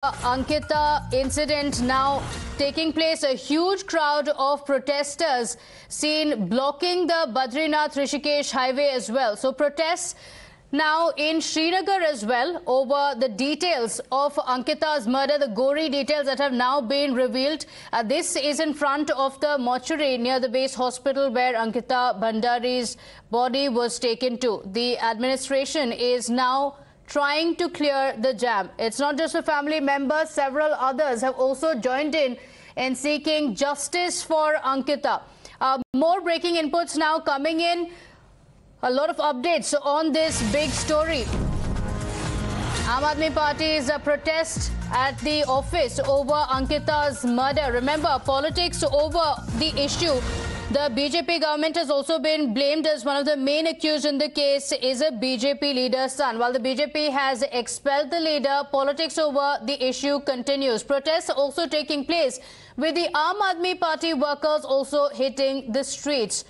Ankita incident now taking place, a huge crowd of protesters seen blocking the Badrinath Rishikesh highway as well. So protests now in Srinagar as well over the details of Ankita's murder, the gory details that have now been revealed. This is in front of the mortuary near the base hospital where Ankita Bhandari's body was taken to. The administration is now trying to clear the jam. It's not just a family member, several others have also joined in seeking justice for Ankita. More breaking inputs now coming in. A lot of updates on this big story. Aam Aadmi Party's protest at the office over Ankita's murder. Remember, politics over the issue. The BJP government has also been blamed as one of the main accused in the case is a BJP leader's son. While the BJP has expelled the leader, politics over the issue continues. Protests also taking place with the Aam Aadmi Party workers also hitting the streets,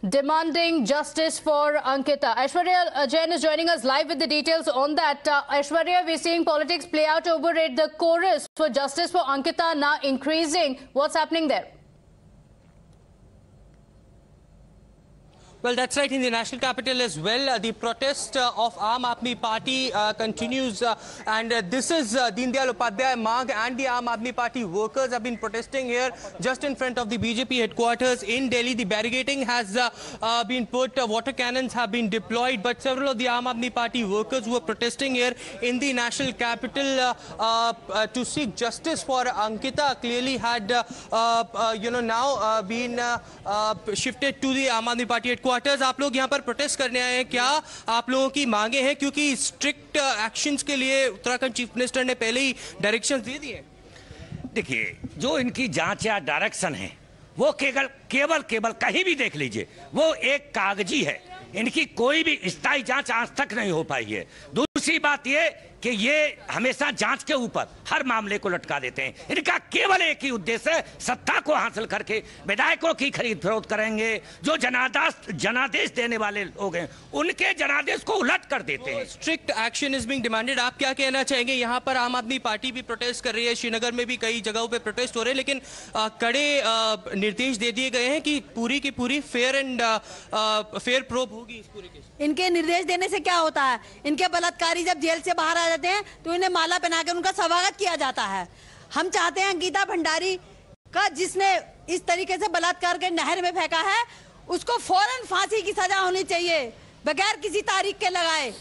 demanding justice for Ankita. Aishwarya Jain is joining us live with the details on that. Aishwarya, we're seeing politics play out over it. The chorus for justice for Ankita now increasing. What's happening there? Well, that's right. In the national capital as well, the protest of Aam Aadmi Party continues, and this is Deen Dayal Upadhyay Marg, and the Aam Aadmi Party workers have been protesting here just in front of the BJP headquarters in Delhi. The barricading has been put, water cannons have been deployed, but several of the Aam Aadmi Party workers who are protesting here in the national capital to seek justice for Ankita clearly had, now been shifted to the Aam Aadmi Party headquarters. आप लोग यहाँ पर protest करने आए हैं, क्या आप लोगों की मांगे हैं? क्योंकि स्ट्रिक्ट एक्शंस के लिए उत्तराखंड चीफ मिनिस्टर ने पहले ही डायरेक्शंस दे दिए। देखिए, जो इनकी जांच या डायरेक्शन है वो केवल कहीं भी देख लीजिए, वो एक कागजी है। इनकी कोई भी स्थायी जांच आज तक नहीं हो पाई है। दूसरी बात ये कि ये हमेशा जांच के ऊपर हर मामले को लटका देते हैं। इनका केवल एक ही उद्देश्य है, सत्ता को हासिल करके विधायकों की खरीद फरोख्त करेंगे। जो जनादेश देने वाले लोग हैं उनके जनादेश को उलट कर देते हैं। Strict action is being demanded. आप क्या कहना चाहेंगे? यहाँ पर आम आदमी पार्टी भी प्रोटेस्ट कर रही है, श्रीनगर में भी कई जगहों पे प्रोटेस्ट हो रहे हैं, लेकिन कड़े निर्देश दे दिए गए हैं कि पूरी की पूरी फेयर प्रोब होगी इस पूरे केस। इनके निर्देश देने से क्या होता है? इनके बलात्कारी जब जेल से बाहर आ जाते हैं तो इन्हें माला पहनाकर उनका स्वागत किया जाता है। हम चाहते हैं अंकिता भंडारी का, जिसने इस तरीके से बलात्कार कर नहर में फेंका है, उसको फौरन फांसी की सजा होनी चाहिए, बगैर किसी तारीख के लगाए,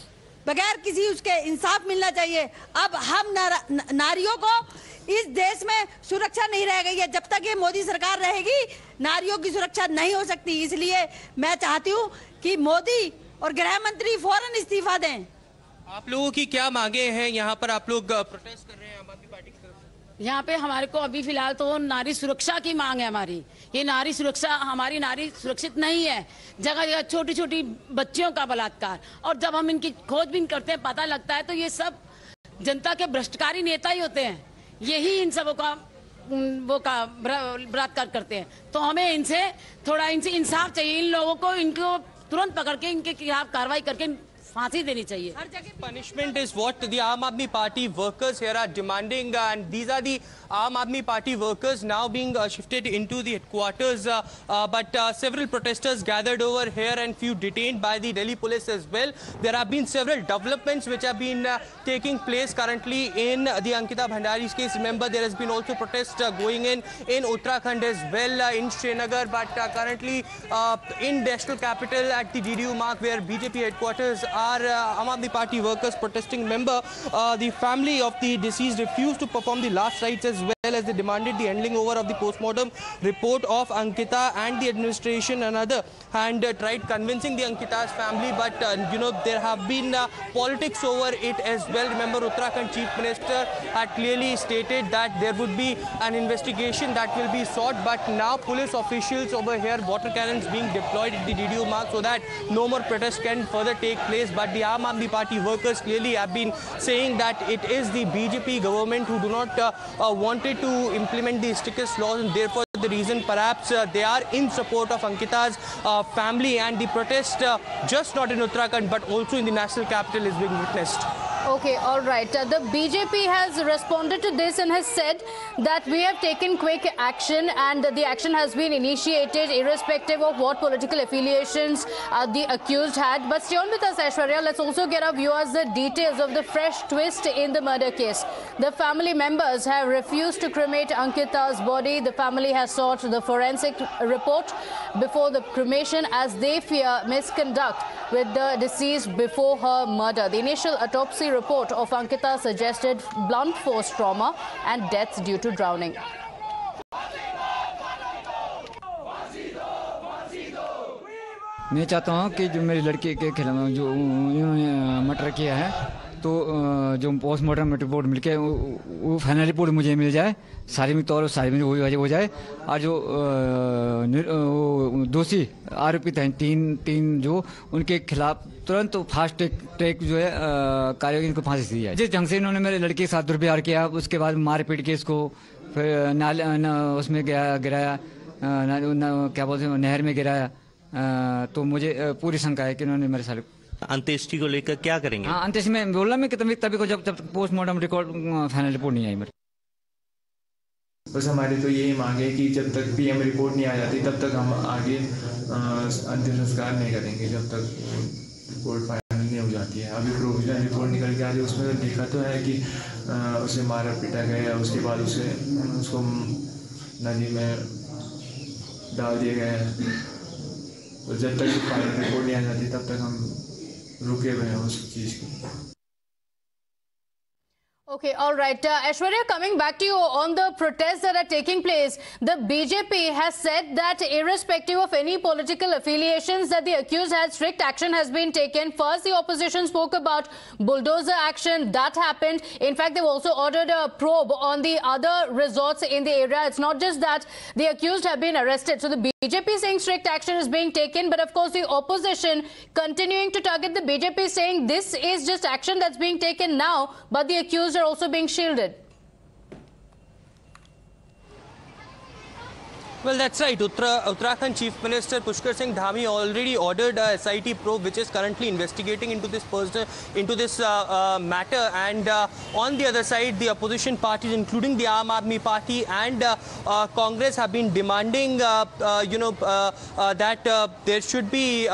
बगैर किसी उसके इंसाफ मिलना चाहिए। अब हम नारियों को इस देश में सुरक्षा नहीं रह गई है। जब तक ये मोदी सरकार रहेगी नारियों की सुरक्षा नहीं हो सकती। इसलिए मैं चाहती हूँ कि मोदी और गृह मंत्री फौरन इस्तीफा दें। आप लोगों की क्या मांगे हैं? यहाँ पर आप लोग प्रोटेस्ट कर रहे हैं आम आदमी पार्टी की तरफ से। यहाँ पे हमारे को अभी फिलहाल तो नारी सुरक्षा की मांग है हमारी। ये नारी सुरक्षा, हमारी नारी सुरक्षित नहीं है। जगह जगह छोटी छोटी बच्चियों का बलात्कार, और जब हम इनकी खोजबीन करते हैं पता लगता है तो ये सब जनता के भ्रष्टकारी नेता ही होते हैं। यही इन सबों का बलात्कार करते हैं। तो हमें इनसे इंसाफ चाहिए। इन लोगों को इनको तुरंत पकड़ के इनके खिलाफ कार्रवाई करके फांसी देनी चाहिए। हर जगह punishment is what the Aam Aadmi Party workers here are demanding, and these are the Aam Aadmi Party workers now being shifted into the headquarters, but several protesters gathered over here and few detained by the Delhi police as well. There have been several developments which have been taking place currently in the Ankita Bhandari's case. Remember, there has been also protests going in Uttarakhand as well, in Srinagar, but currently in national capital at the DDU Marg where BJP headquarters are, Aam Aadmi Party workers protesting. Remember, the family of the deceased refused to perform the last rites as well as they demanded the handing over of the post-mortem report of Ankita, and the administration another hand tried convincing the Ankita's family, but there have been politics over it as well. Remember, Uttarakhand Chief Minister had clearly stated that there would be an investigation that will be sought, but now police officials over here, water cannons being deployed at the DDU Marg so that no more protests can further take place. But the Aam Aadmi Party workers clearly have been saying that it is the BJP government who do not wanted to implement the strictest laws, and therefore the reason perhaps they are in support of Ankita's family, and the protest just not in Uttarakhand but also in the national capital is being witnessed. Okay, all right. The BJP has responded to this and has said that we have taken quick action and the action has been initiated irrespective of what political affiliations the accused had. But stay on with us, Aishwarya. Let's also get our viewers the details of the fresh twist in the murder case. The family members have refused to cremate Ankita's body. The family has sought the forensic report before the cremation as they fear misconduct with the deceased before her murder. The initial autopsy report of Ankita suggested blunt force trauma and death due to drowning. मैं चाहता हूं कि जो मेरी लड़की के खिलाफ जो इन्होंने मर्डर किया है तो जो पोस्टमार्टम रिपोर्ट मिलके वो फाइनल रिपोर्ट मुझे मिल जाए, शारीरिक तौर पर शारीरिक हो जाए और जो दोषी आरोपित हैं तीन जो उनके खिलाफ तुरंत फास्ट ट्रैक जो है कार्रवाई इनको फांसी दी जाए। जिस ढंग से इन्होंने मेरे लड़के के साथ दुर्व्यवहार किया, उसके बाद मारपीट के इसको फिर उसमें गिराया, क्या बोलते हैं, नहर में गिराया, तो मुझे पूरी शंका है कि इन्होंने मेरे साथ। अंत्येष्टि को लेकर क्या करेंगे? हाँ, अंत्येष्टि में बोल रहा मैं कि तभी को जब पोस्टमार्टम रिकॉर्ड फाइनल रिपोर्ट नहीं आई मेरे। बस हमारी तो यही मांग है कि जब तक पीएम रिपोर्ट नहीं आ जाती तब तक हम आगे अंतिम संस्कार नहीं करेंगे जब तक रिपोर्ट फाइनल नहीं हो जाती है। अभी प्रोविजनल रिपोर्ट निकल के आ रही है, उसमें देखा तो है कि उसे मारा पीटा गया, उसके बाद उसको नदी में डाल दिया गया है। तो जब तक फाइनल रिपोर्ट नहीं आ जाती तब तक हम रुके हुए हैं उस चीज़ की। Okay, all right. Aishwarya, coming back to you on the protests that are taking place, the BJP has said that irrespective of any political affiliations that the accused had, strict action has been taken. First, the opposition spoke about bulldozer action. That happened. In fact, they've also ordered a probe on the other resorts in the area. It's not just that the accused have been arrested. So the BJP saying strict action is being taken. But of course, the opposition continuing to target the BJP saying this is just action that's being taken now, but the accused are also being shielded. Well, that's right. Uttarakhand Chief Minister Pushkar Singh Dhami already ordered a SIT probe, which is currently investigating into this matter. And on the other side, the opposition parties, including the Aam Aadmi Party and Congress, have been demanding, that there should be,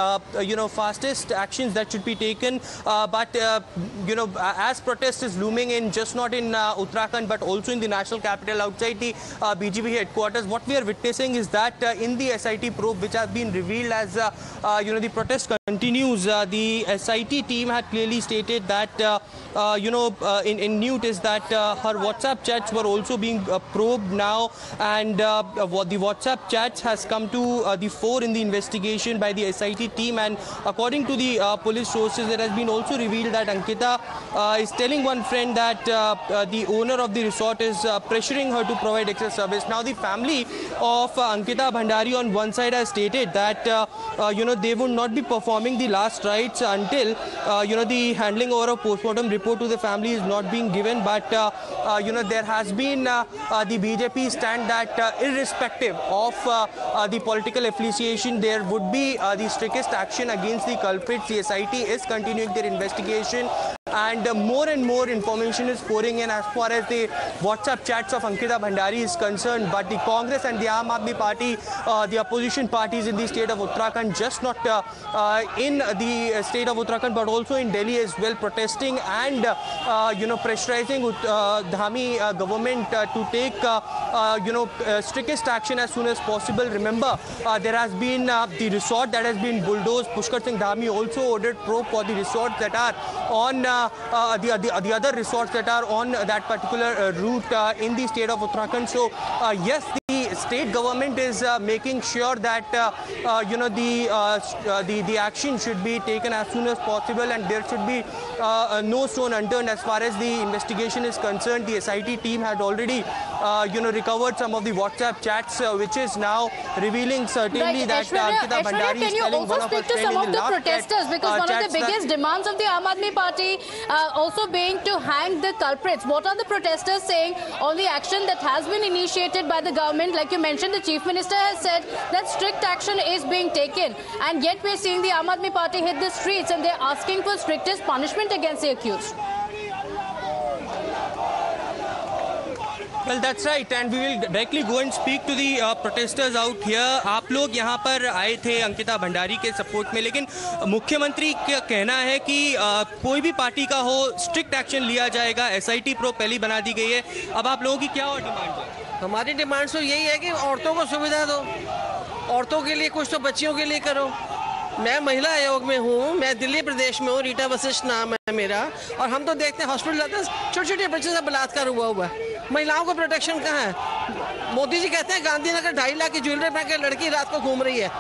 fastest actions that should be taken. But as protest is looming in, just not in Uttarakhand, but also in the national capital, outside the BJP headquarters, what we are witnessing is that in the SIT probe, which has been revealed as the protest continues, the SIT team had clearly stated that in news that her WhatsApp chats were also being probed now, and the WhatsApp chats has come to the fore in the investigation by the SIT team. And according to the police sources, it has been also revealed that Ankita is telling one friend that the owner of the resort is pressuring her to provide extra service. Now, the family of Ankita Bhandari on one side has stated that they would not be performing the last rites until the handling over of postmortem report to the family is not being given. But there has been the BJP stand that irrespective of the political affiliation, there would be the strictest action against the culprits. The SIT is continuing their investigation, and more information is pouring in as far as the WhatsApp chats of Ankita Bhandari is concerned. But the Congress and the Aam Aadmi Party, the opposition parties in the state of Uttarakhand, just not in the state of Uttarakhand but also in Delhi as well, protesting and pressurizing Dhami government to take strictest action as soon as possible. Remember, there has been the resort that has been bulldozed. Pushkar Singh Dhami also ordered probe for the resorts that are on the other resorts that are on that particular route in the state of Uttarakhand. So yes, the state government is making sure that the action should be taken as soon as possible, and there should be no stone unturned as far as the investigation is concerned. The SIT team had already recovered some of the WhatsApp chats, which is now revealing certainly that Ankita Bhandari is telling one of her friends in the last chat. Can you also speak to some of the protesters, because one of the biggest demands of the Aam Aadmi Party also being to hang the culprits. What are the protesters saying on the action that has been initiated by the government? Like you mentioned, the Chief Minister has said that strict action is being taken, and yet we're seeing the Aam Aadmi Party hit the streets and they're asking for strictest punishment against the accused. Well, that's right, and we will directly go and speak to the protesters out here. आप लोग यहाँ पर आए थे अंकिता भंडारी के support में, लेकिन मुख्यमंत्री का कहना है कि कोई भी पार्टी का हो स्ट्रिक्ट एक्शन लिया जाएगा। SIT प्रो पहले बना दी गई है। अब आप लोगों की क्या और डिमांड है? हमारी डिमांड तो यही है कि औरतों को सुविधा दो, औरतों के लिए कुछ तो बच्चियों के लिए करो। मैं महिला आयोग में हूँ, मैं दिल्ली प्रदेश में हूँ, रीटा वशिष्ठ नाम है मेरा, और हम तो देखते हैं हॉस्पिटल जाते हैं छोटे छोटे बच्चों से बलात्कार हुआ है। महिलाओं को प्रोटेक्शन कहाँ है? मोदी जी कहते हैं गांधीनगर 2.5 लाख की ज्वेलरी पहन के लड़की रात को घूम रही है।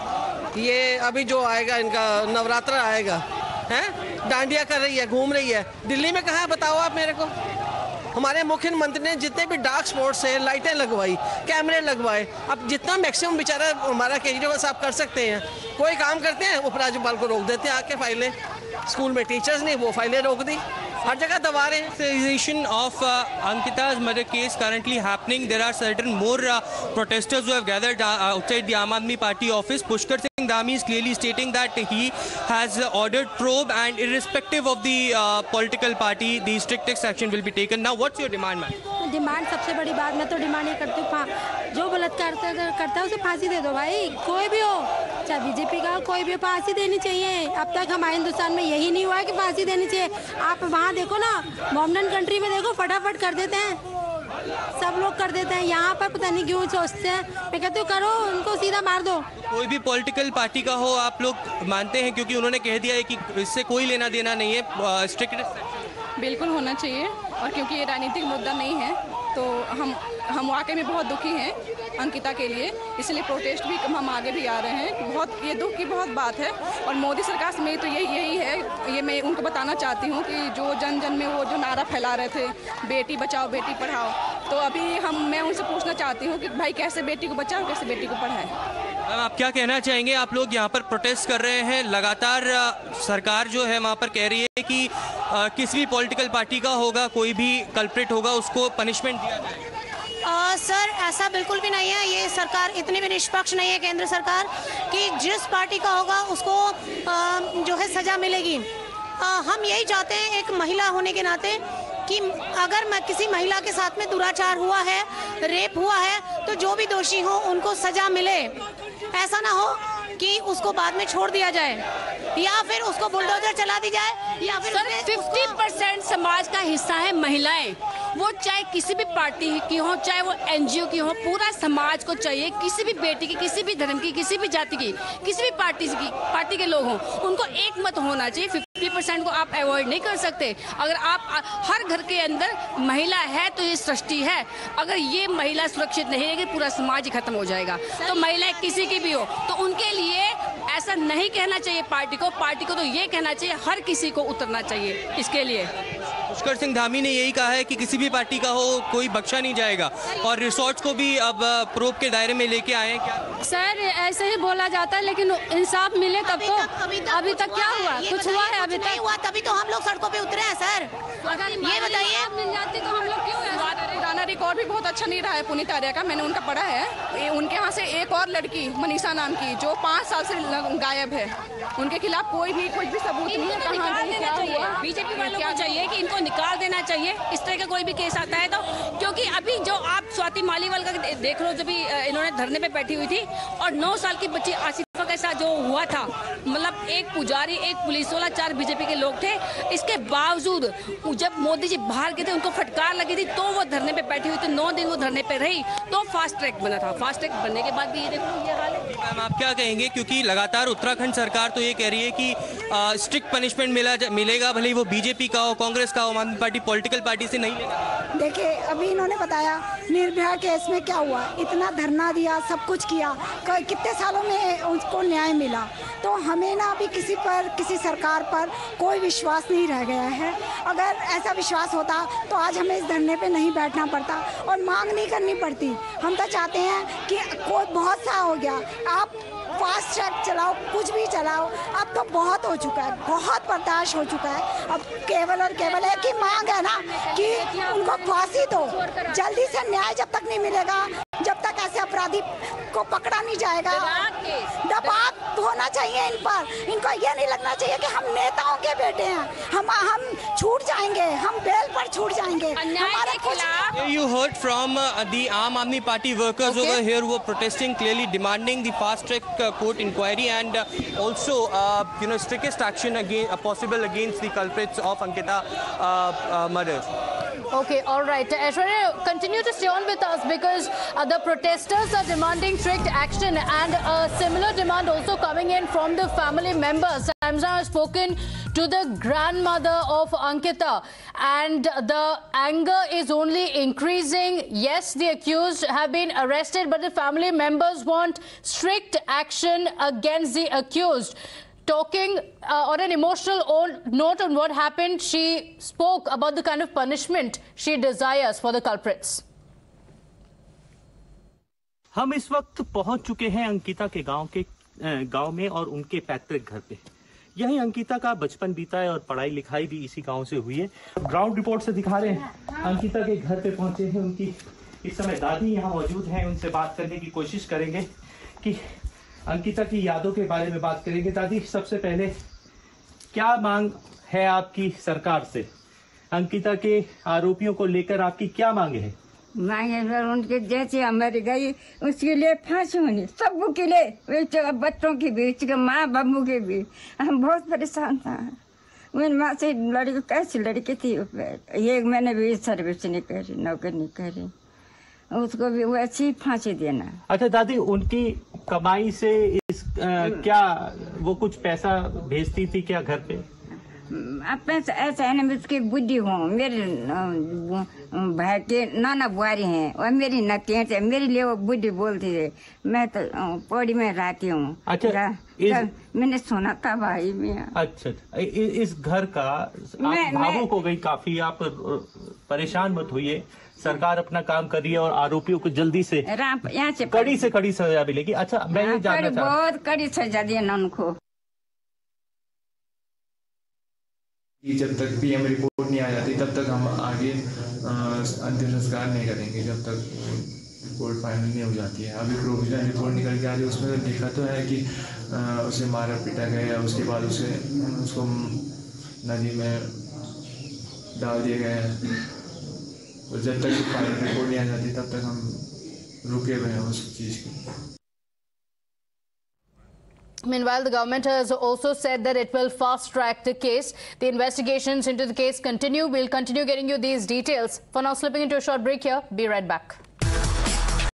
ये अभी जो आएगा इनका नवरात्र आएगा है, डांडिया कर रही है, घूम रही है। दिल्ली में कहाँ है बताओ आप मेरे को? हमारे मुख्यमंत्री ने जितने भी डार्क स्पॉट्स हैं लाइटें लगवाई, कैमरे लगवाए। अब जितना मैक्सिमम बेचारा हमारा केजरीवाल साहब कर सकते हैं, कोई काम करते हैं उपराज्यपाल को रोक देते हैं आके फाइलें। स्कूल में टीचर्स नहीं, वो फाइलें रोक दी, हर जगह दबा रहे हैं। Serialization of Ankita's murder case currently happening. There are certain more protesters who have gathered outside the Aam Aadmi Party office. Pushkar Singh Dhami is clearly stating that he has ordered probe, and irrespective of the political party, the strictest action will be taken. Now, what's your demand, ma'am? Demand सबसे बड़ी बात, मैं तो demand ये करती हूँ, जो बलात्कार करता है उसे फांसी दे दो भाई, कोई भी हो, चाहे बीजेपी का हो, कोई भी, फांसी देनी चाहिए। अब तक हमारे हिंदुस्तान में यही नहीं हुआ है कि फांसी देनी चाहिए। आप वहाँ देखो ना, मॉडर्न कंट्री में देखो, फटाफट कर देते हैं, सब लोग कर देते हैं। यहाँ पर पता नहीं क्यों सोचते हैं। मैं कहती हूँ करो, उनको सीधा मार दो। कोई भी पॉलिटिकल पार्टी का हो, आप लोग मानते हैं? क्योंकि उन्होंने कह दिया है कि इससे कोई लेना देना नहीं है, स्ट्रिक्ट बिल्कुल होना चाहिए। और क्योंकि ये राजनीतिक मुद्दा नहीं है, तो हम वाकई में बहुत दुखी हैं अंकिता के लिए, इसलिए प्रोटेस्ट भी हम आगे भी आ रहे हैं। बहुत ये दुख की बहुत बात है। और मोदी सरकार से तो यही है, ये मैं उनको बताना चाहती हूँ कि जो जन जन में वो जो नारा फैला रहे थे, बेटी बचाओ बेटी पढ़ाओ, तो अभी मैं उनसे पूछना चाहती हूँ कि भाई कैसे बेटी को बचाओ, कैसे बेटी को पढ़ाएं। मैम, आप क्या कहना चाहेंगे? आप लोग यहाँ पर प्रोटेस्ट कर रहे हैं, लगातार सरकार जो है वहाँ पर कह रही है कि किसी भी पॉलिटिकल पार्टी का होगा, कोई भी कल्प्रिट होगा उसको पनिशमेंट दिया जाए। सर, ऐसा बिल्कुल भी नहीं है। ये सरकार इतनी भी निष्पक्ष नहीं है, केंद्र सरकार, कि जिस पार्टी का होगा उसको जो है सजा मिलेगी। हम यही चाहते हैं एक महिला होने के नाते कि अगर मैं किसी महिला के साथ में दुराचार हुआ है, रेप हुआ है, तो जो भी दोषी हो उनको सजा मिले। ऐसा ना हो कि उसको बाद में छोड़ दिया जाए या फिर उसको बुलडोजर चला दी जाए, या फिर 50% समाज का हिस्सा है महिलाएं। वो चाहे किसी भी पार्टी की हो, चाहे वो NGO की हो, पूरा समाज को चाहिए, किसी भी बेटी की, किसी भी धर्म की, किसी भी जाति की, किसी भी पार्टी के लोग हों, उनको एक मत होना चाहिए। 50% को आप अवॉइड नहीं कर सकते। अगर आप हर घर के अंदर महिला है तो ये सृष्टि है। अगर ये महिला सुरक्षित नहीं रहेगी, पूरा समाज ही खत्म हो जाएगा। तो महिलाएं किसी की भी हो, तो उनके लिए ऐसा नहीं कहना चाहिए पार्टी को तो ये कहना चाहिए हर किसी को उतरना चाहिए इसके लिए। पुष्कर सिंह धामी ने यही कहा है कि किसी भी पार्टी का हो, कोई बख्शा नहीं जाएगा, और रिसोर्ट्स को भी अब प्रोब के दायरे में लेके आए हैं। क्या सर, ऐसे ही बोला जाता है, लेकिन इंसाफ मिले तब तो। अभी तक क्या हुआ? कुछ हुआ है? अभी तक हुआ, तभी तो हम लोग सड़कों पे उतरे हैं। सर, ये बताइए, मिल जाती तो हम लोग क्यों? पुराना रिकॉर्ड भी बहुत अच्छा नहीं रहा है पुनीत आर्या का, मैंने उनका पढ़ा है। उनके यहाँ से एक और लड़की मनीषा नाम की, जो 5 साल से गायब है, उनके खिलाफ कोई भी कुछ भी सबूत नहीं है। कहाँ गई, क्या हुआ? बीजेपी वालों को चाहिए कि इनको निकाल देना चाहिए इस तरह का कोई भी केस आता है तो। क्योंकि अभी जो आप स्वाति मालीवाल का देख लो, जब भी इन्होंने धरने पे बैठी हुई थी, और 9 साल की बच्ची आसिफा के साथ जो हुआ था, मतलब एक पुजारी, एक पुलिस वाला, 4 बीजेपी के लोग थे। इसके बावजूद जब मोदी जी बाहर गए थे, उनको फटकार लगी थी, तो वो धरने पे बैठी हुई थी। 9 दिन वो धरने पे रही, तो फास्ट ट्रैक बना था। फास्ट ट्रैक बनने के बाद भी ये देखो ये हाल है। मैम, आप क्या कहेंगे? क्योंकि लगातार उत्तराखंड सरकार तो ये कह रही है कि स्ट्रिक्ट पनिशमेंट मिलेगा, भले ही वो बीजेपी का हो, कांग्रेस का हो, आम आदमी पार्टी पॉलिटिकल पार्टी से नहीं लेगा। देखिए, अभी इन्होंने बताया निर्भया केस में क्या हुआ, इतना धरना दिया, सब कुछ किया, कितने सालों में उसको न्याय मिला। तो हमें ना अभी किसी सरकार पर कोई विश्वास नहीं रह गया है। अगर ऐसा विश्वास होता तो आज हमें इस धरने पे नहीं बैठना पड़ता और मांग नहीं करनी पड़ती। हम तो चाहते हैं कि कोई बहुत सा हो गया, आप फास्ट ट्रैक चलाओ, कुछ भी चलाओ, अब तो बहुत हो चुका है, बहुत बर्दाश्त हो चुका है। अब केवल और केवल एक ही मांग है ना कि उनको फांसी दो। जल्दी से न्याय जब तक नहीं मिलेगा जब तक ऐसे अपराधी को पकड़ा नहीं जाएगा। दबाव होना चाहिए इन पर। इनको ये नहीं लगना चाहिए कि हम नेताओं के बेटे हैं, हम छूट जाएंगे, हम बेल पर छूट जाएंगे। हमारे खिलाफ You heard from the Aam Aadmi Party workers over here who were protesting, clearly demanding the fast-track court inquiry and also, strictest action possible against the culprits of Ankita murder. Okay, all right. Aishwarya, continue to stay on with us because the protesters are demanding strict action and a similar demand also coming in from the family members. Samsa has spoken to the grandmother of Ankita and the anger is only increasing. Yes, the accused have been arrested, but the family members want strict action against the accused. Talking on an emotional note on what happened, she spoke about the kind of punishment she desires for the culprits. हम इस वक्त पहुंच चुके हैं अंकिता के गांव में और उनके पैतृक घर पे। यही अंकिता का बचपन बीता है और पढ़ाई लिखाई भी इसी गांव से हुई है। ग्राउंड रिपोर्ट से दिखा रहे हैं, अंकिता के घर पे पहुंचे हैं। उनकी इस समय दादी यहाँ मौजूद हैं, उनसे बात करने की कोशिश करेंगे कि अंकिता की यादों के बारे में बात करेंगे। दादी, सबसे पहले क्या मांग है आपकी सरकार से? अंकिता के आरोपियों को लेकर आपकी क्या मांगे है? मांगे सर, उनके जैसे हमारी गई उसके लिए फांसी होनी, सब के लिए, बच्चों के भी, उसके माँ बाबू के भी। हम बहुत परेशान था। मेरी माँ से लड़की कैसी लड़की थी, ये मैंने भी सर्विस नहीं करी, नौकरी नहीं करी, उसको भी वैसे ही फांसी देना। अच्छा दादी, उनकी कमाई से क्या वो कुछ पैसा भेजती थी क्या घर पे? अपने ऐसा है ना, उसकी बुद्धि हूँ, मेरे भाई के नाना बुआरी हैं और मेरी नतियाँ थे, मेरे लिए वो बुद्धि बोलती है। मैं तो पौड़ी में रहती हूँ। अच्छा, मैंने सुना था भाई में। अच्छा, इस घर का भावुक हो गई काफी, आप परेशान मत होइए, सरकार अपना काम कर रही है और आरोपियों को जल्दी से यहाँ से कड़ी सजा मिलेगी। अच्छा, मैं ये जानना चाहता हूँ, बहुत कड़ी सजा दी ना उनको। जब तक पीएम रिपोर्ट नहीं आ जाती तब तक हम आगे अंतिम संस्कार नहीं करेंगे, जब तक रिपोर्ट फाइनल नहीं हो जाती है। अभी प्रोविजनल रिपोर्ट निकल के आ रही है, उसमें लिखा तो है कि उसे मारा पीटा गया, उसके बाद उसको नदी में डाल दिया गया है। तो जब तक फाइनल रिपोर्ट नहीं आ जाती तब तक हम रुके हुए हैं उस चीज़ की। Meanwhile, the government has also said that it will fast-track the case. The investigations into the case continue. We'll continue getting you these details. For now, slipping into a short break here. Be right back.